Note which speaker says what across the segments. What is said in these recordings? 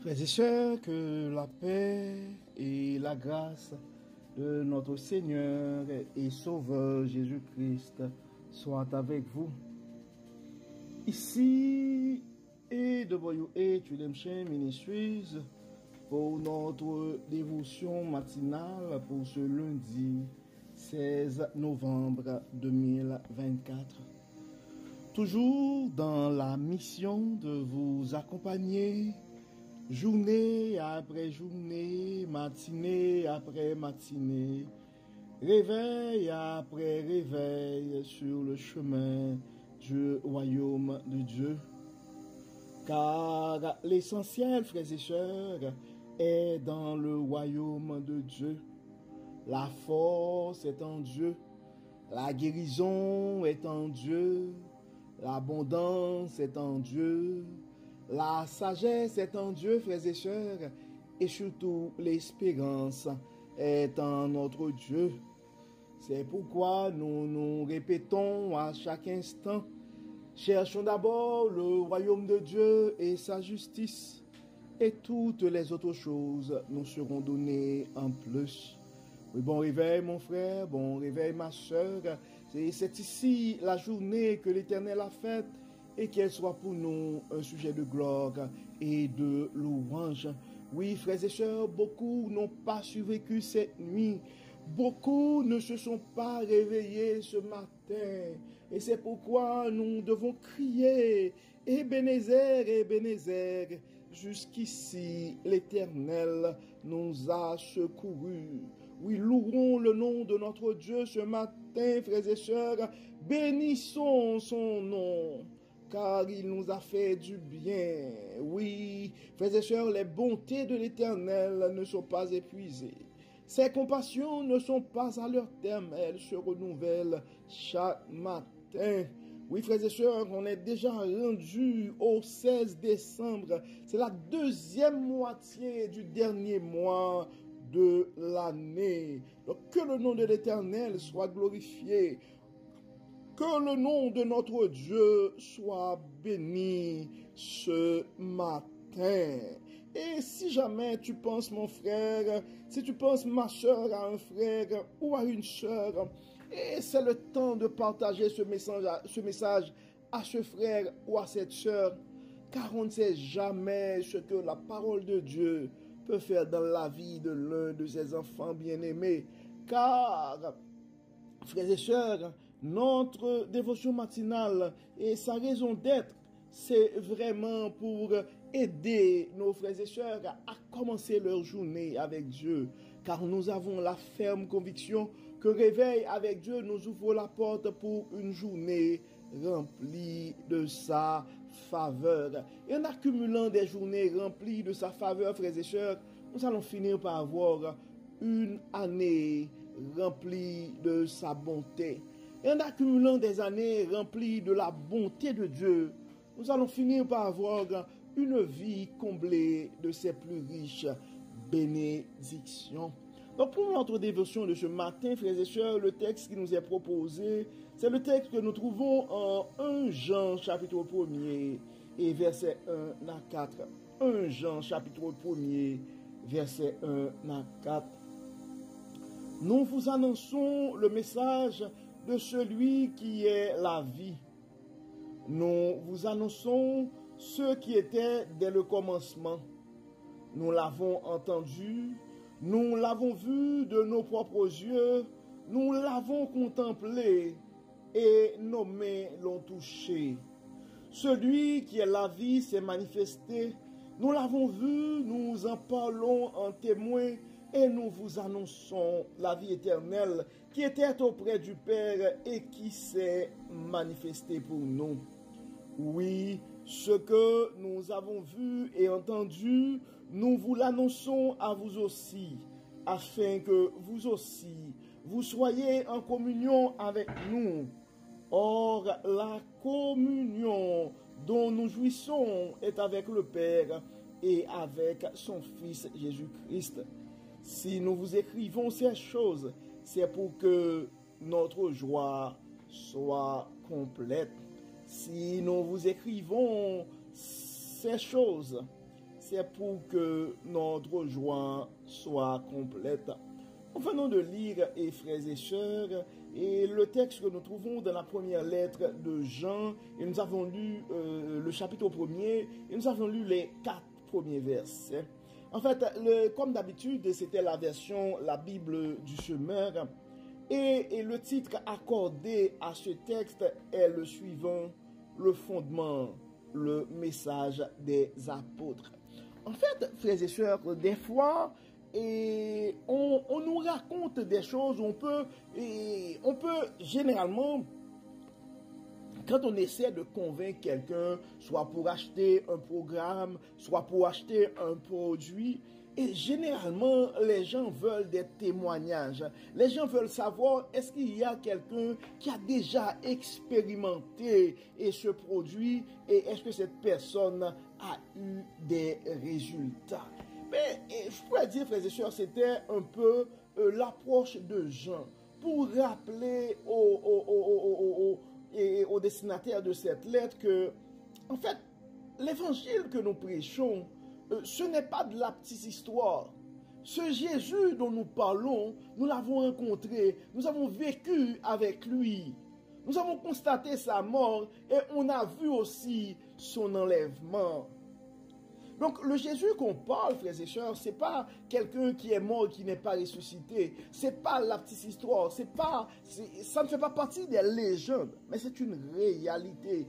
Speaker 1: Frères et sœurs, que la paix et la grâce de notre Seigneur et Sauveur Jésus-Christ soient avec vous. Ici, AWA Redemption Ministries pour notre dévotion matinale pour ce lundi 16 novembre 2024. Toujours dans la mission de vous accompagner journée après journée, matinée après matinée, réveil après réveil sur le chemin du royaume de Dieu. Car l'essentiel, frères et sœurs, est dans le royaume de Dieu. La force est en Dieu, la guérison est en Dieu, l'abondance est en Dieu, la sagesse est en Dieu, frères et sœurs, et surtout l'espérance est en notre Dieu. C'est pourquoi nous nous répétons à chaque instant, cherchons d'abord le royaume de Dieu et sa justice, et toutes les autres choses nous seront données en plus. Oui, bon réveil mon frère, bon réveil ma sœur. C'est ici la journée que l'Éternel a faite, et qu'elle soit pour nous un sujet de gloire et de louange. Oui, frères et sœurs, beaucoup n'ont pas survécu cette nuit. Beaucoup ne se sont pas réveillés ce matin. Et c'est pourquoi nous devons crier, Ebenezer, Ebenezer. Jusqu'ici, l'Éternel nous a secourus. Oui, louons le nom de notre Dieu ce matin, frères et sœurs. Bénissons son nom, car il nous a fait du bien. Oui, frères et sœurs, les bontés de l'Éternel ne sont pas épuisées. Ses compassions ne sont pas à leur terme, elles se renouvellent chaque matin. Oui, frères et sœurs, on est déjà rendu au 16 décembre. C'est la deuxième moitié du dernier mois de l'année. Donc, que le nom de l'Éternel soit glorifié. Que le nom de notre Dieu soit béni ce matin. Et si jamais tu penses, mon frère, si tu penses, ma soeur, à un frère ou à une soeur, et c'est le temps de partager ce message à ce frère ou à cette soeur, car on ne sait jamais ce que la parole de Dieu peut faire dans la vie de l'un de ses enfants bien-aimés. Car, frères et sœurs, notre dévotion matinale et sa raison d'être, c'est vraiment pour aider nos frères et sœurs à commencer leur journée avec Dieu. Car nous avons la ferme conviction que réveil avec Dieu nous ouvre la porte pour une journée remplie de sa faveur. Et en accumulant des journées remplies de sa faveur, frères et sœurs, nous allons finir par avoir une année remplie de sa bonté. Et en accumulant des années remplies de la bonté de Dieu, nous allons finir par avoir une vie comblée de ses plus riches bénédictions. Donc pour notre dévotion de ce matin, frères et sœurs, le texte qui nous est proposé, c'est le texte que nous trouvons en 1 Jean chapitre 1er et verset 1 à 4. 1 Jean chapitre 1er, verset 1 à 4. Nous vous annonçons le message de celui qui est la vie. Nous vous annonçons ce qui était dès le commencement. Nous l'avons entendu, nous l'avons vu de nos propres yeux, nous l'avons contemplé et nos mains l'ont touché. Celui qui est la vie s'est manifesté, nous l'avons vu, nous en parlons en témoin et nous vous annonçons la vie éternelle qui était auprès du Père et qui s'est manifestée pour nous. Oui, ce que nous avons vu et entendu, nous vous l'annonçons à vous aussi, afin que vous aussi, vous soyez en communion avec nous. Or, la communion dont nous jouissons est avec le Père et avec son Fils Jésus-Christ. Si nous vous écrivons ces choses, c'est pour que notre joie soit complète. Si nous vous écrivons ces choses, c'est pour que notre joie soit complète. Nous venons de lire, et frères et sœurs, et le texte que nous trouvons dans la première lettre de Jean, et nous avons lu le chapitre 1er, et nous avons lu les 4 premiers versets. En fait, comme d'habitude, c'était la version, la Bible du semeur, et le titre accordé à ce texte est le suivant, le fondement, le message des apôtres. En fait, frères et sœurs, des fois, on nous raconte des choses, on peut généralement, quand on essaie de convaincre quelqu'un, soit pour acheter un programme, soit pour acheter un produit, et généralement, les gens veulent des témoignages. Les gens veulent savoir, est-ce qu'il y a quelqu'un qui a déjà expérimenté ce produit et est-ce que cette personne a eu des résultats? Mais je pourrais dire, frères et sœurs, c'était un peu l'approche de Jean pour rappeler aux destinataires de cette lettre que, en fait, l'évangile que nous prêchons, ce n'est pas de la petite histoire. Ce Jésus dont nous parlons, nous l'avons rencontré, nous avons vécu avec lui. Nous avons constaté sa mort et on a vu aussi son enlèvement. Donc le Jésus qu'on parle, frères et sœurs, ce n'est pas quelqu'un qui est mort et qui n'est pas ressuscité. Ce n'est pas la petite histoire. Ça ne fait pas partie des légendes, mais c'est une réalité.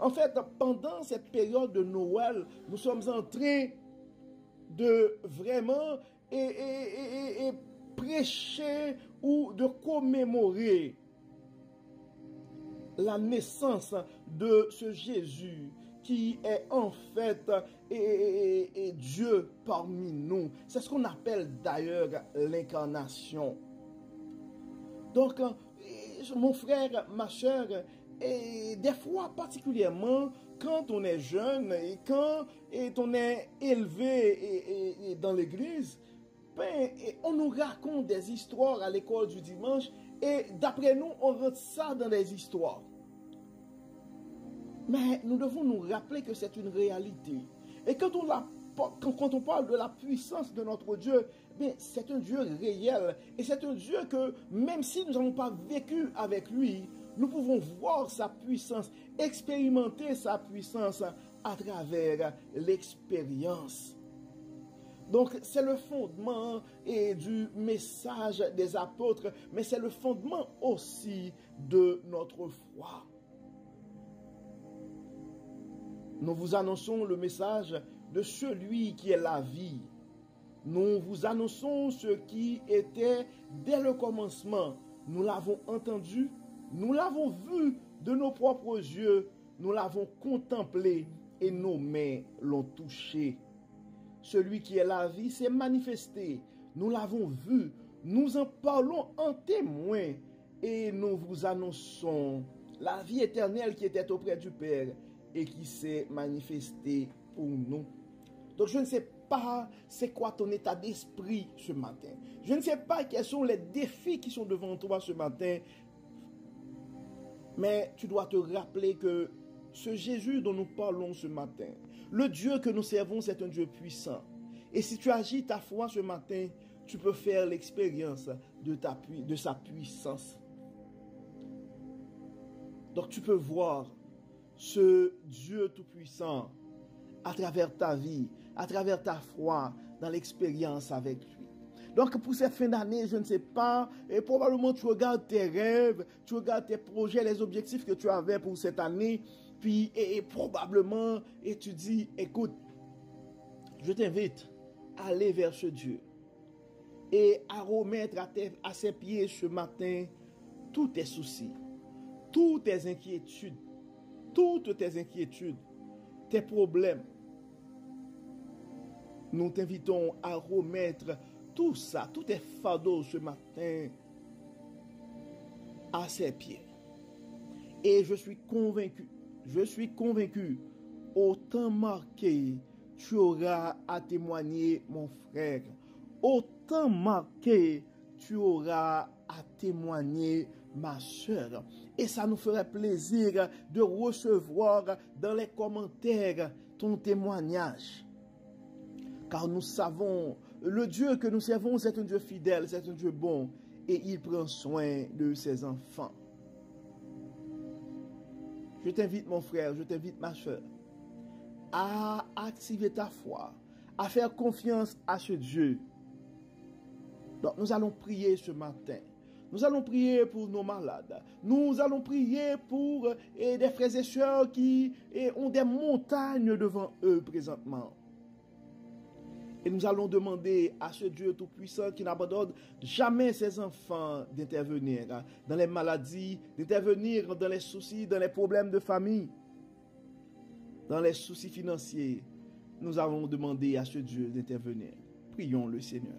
Speaker 1: En fait, pendant cette période de Noël, nous sommes en train de vraiment prêcher ou de commémorer la naissance de ce Jésus qui est en fait Dieu parmi nous. C'est ce qu'on appelle d'ailleurs l'incarnation. Donc, mon frère, ma soeur, et des fois particulièrement quand on est jeune et quand on est élevé dans l'église, on nous raconte des histoires à l'école du dimanche et d'après nous, on rentre ça dans des histoires. Mais nous devons nous rappeler que c'est une réalité. Et quand on parle de la puissance de notre Dieu, c'est un Dieu réel. Et c'est un Dieu que même si nous n'avons pas vécu avec lui, nous pouvons voir sa puissance, expérimenter sa puissance à travers l'expérience. Donc c'est le fondement du message des apôtres, mais c'est le fondement aussi de notre foi. Nous vous annonçons le message de celui qui est la vie. Nous vous annonçons ce qui était dès le commencement. Nous l'avons entendu, nous l'avons vu de nos propres yeux, nous l'avons contemplé et nos mains l'ont touché. Celui qui est la vie s'est manifesté. Nous l'avons vu, nous en parlons en témoin et nous vous annonçons la vie éternelle qui était auprès du Père et qui s'est manifesté pour nous. Donc je ne sais pas c'est quoi ton état d'esprit ce matin. Je ne sais pas quels sont les défis qui sont devant toi ce matin. Mais tu dois te rappeler que ce Jésus dont nous parlons ce matin, le Dieu que nous servons, c'est un Dieu puissant. Et si tu agis ta foi ce matin, tu peux faire l'expérience de sa puissance. Donc tu peux voir ce Dieu tout-puissant à travers ta vie, à travers ta foi, dans l'expérience avec lui. Donc pour cette fin d'année, je ne sais pas, et probablement tu regardes tes rêves, tu regardes tes projets, les objectifs que tu avais pour cette année, puis probablement, et tu dis, écoute, je t'invite à aller vers ce Dieu et à remettre à ses pieds ce matin tous tes soucis, toutes tes inquiétudes, tes problèmes. Nous t'invitons à remettre tout ça, tous tes fardeaux ce matin à ses pieds. Et je suis convaincu, autant marqué, tu auras à témoigner, mon frère. Autant marqué, tu auras à témoigner, ma soeur. Et ça nous ferait plaisir de recevoir dans les commentaires ton témoignage. Car nous savons, le Dieu que nous servons, c'est un Dieu fidèle, c'est un Dieu bon, et il prend soin de ses enfants. Je t'invite, mon frère, je t'invite, ma soeur, à activer ta foi, à faire confiance à ce Dieu. Donc, nous allons prier ce matin. Nous allons prier pour nos malades. Nous allons prier pour des frères et sœurs qui ont des montagnes devant eux présentement. Et nous allons demander à ce Dieu Tout-Puissant qui n'abandonne jamais ses enfants d'intervenir dans les maladies, d'intervenir dans les soucis, dans les problèmes de famille, dans les soucis financiers. Nous allons demander à ce Dieu d'intervenir. Prions le Seigneur.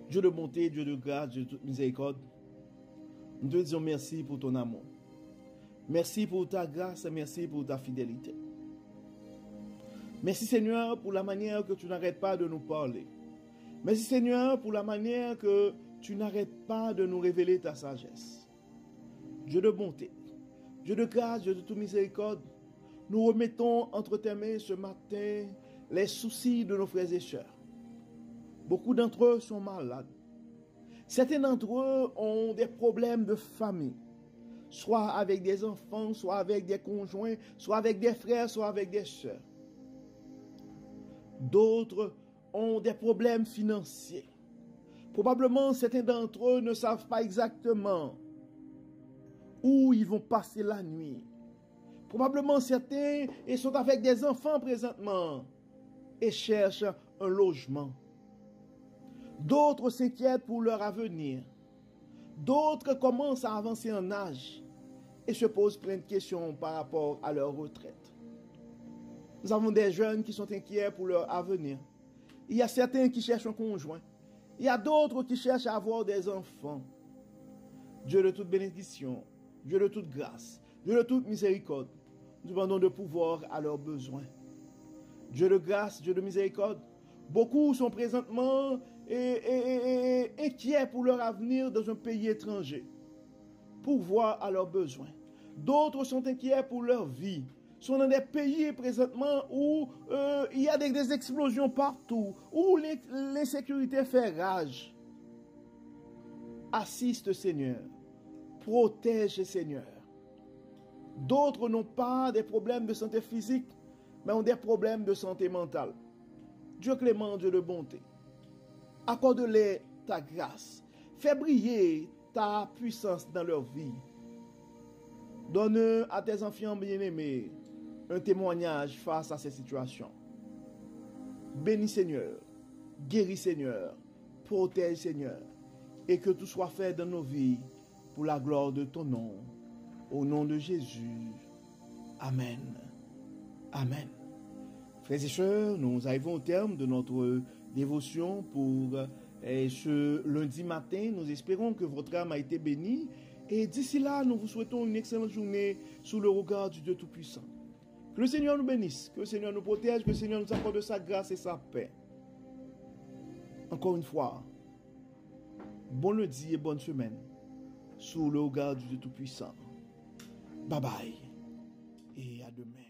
Speaker 1: Dieu de bonté, Dieu de grâce, Dieu de toute miséricorde, nous te disons merci pour ton amour. Merci pour ta grâce et merci pour ta fidélité. Merci Seigneur pour la manière que tu n'arrêtes pas de nous parler. Merci Seigneur pour la manière que tu n'arrêtes pas de nous révéler ta sagesse. Dieu de bonté, Dieu de grâce, Dieu de toute miséricorde, nous remettons entre tes mains ce matin les soucis de nos frères et sœurs. Beaucoup d'entre eux sont malades. Certains d'entre eux ont des problèmes de famille, soit avec des enfants, soit avec des conjoints, soit avec des frères, soit avec des sœurs. D'autres ont des problèmes financiers. Probablement, certains d'entre eux ne savent pas exactement où ils vont passer la nuit. Probablement, certains sont avec des enfants présentement et cherchent un logement. D'autres s'inquiètent pour leur avenir. D'autres commencent à avancer en âge et se posent plein de questions par rapport à leur retraite. Nous avons des jeunes qui sont inquiets pour leur avenir. Il y a certains qui cherchent un conjoint. Il y a d'autres qui cherchent à avoir des enfants. Dieu de toute bénédiction, Dieu de toute grâce, Dieu de toute miséricorde, nous demandons de pouvoir à leurs besoins. Dieu de grâce, Dieu de miséricorde, beaucoup sont présentement inquiets pour leur avenir dans un pays étranger. Pourvoir à leurs besoins. D'autres sont inquiets pour leur vie. Sont dans des pays présentement où il y a des explosions partout, où l'insécurité fait rage. Assiste, Seigneur. Protège, Seigneur. D'autres n'ont pas des problèmes de santé physique, mais ont des problèmes de santé mentale. Dieu clément, Dieu de bonté, accorde-les ta grâce. Fais briller ta puissance dans leur vie. Donne à tes enfants bien-aimés un témoignage face à ces situations. Bénis Seigneur, guéris Seigneur, protège Seigneur, et que tout soit fait dans nos vies pour la gloire de ton nom. Au nom de Jésus. Amen. Amen. Frères et sœurs, nous arrivons au terme de notre dévotion pour ce lundi matin. Nous espérons que votre âme a été bénie. Et d'ici là, nous vous souhaitons une excellente journée sous le regard du Dieu Tout-Puissant. Que le Seigneur nous bénisse, que le Seigneur nous protège, que le Seigneur nous accorde sa grâce et sa paix. Encore une fois, bon lundi et bonne semaine sous le regard du Dieu Tout-Puissant. Bye bye et à demain.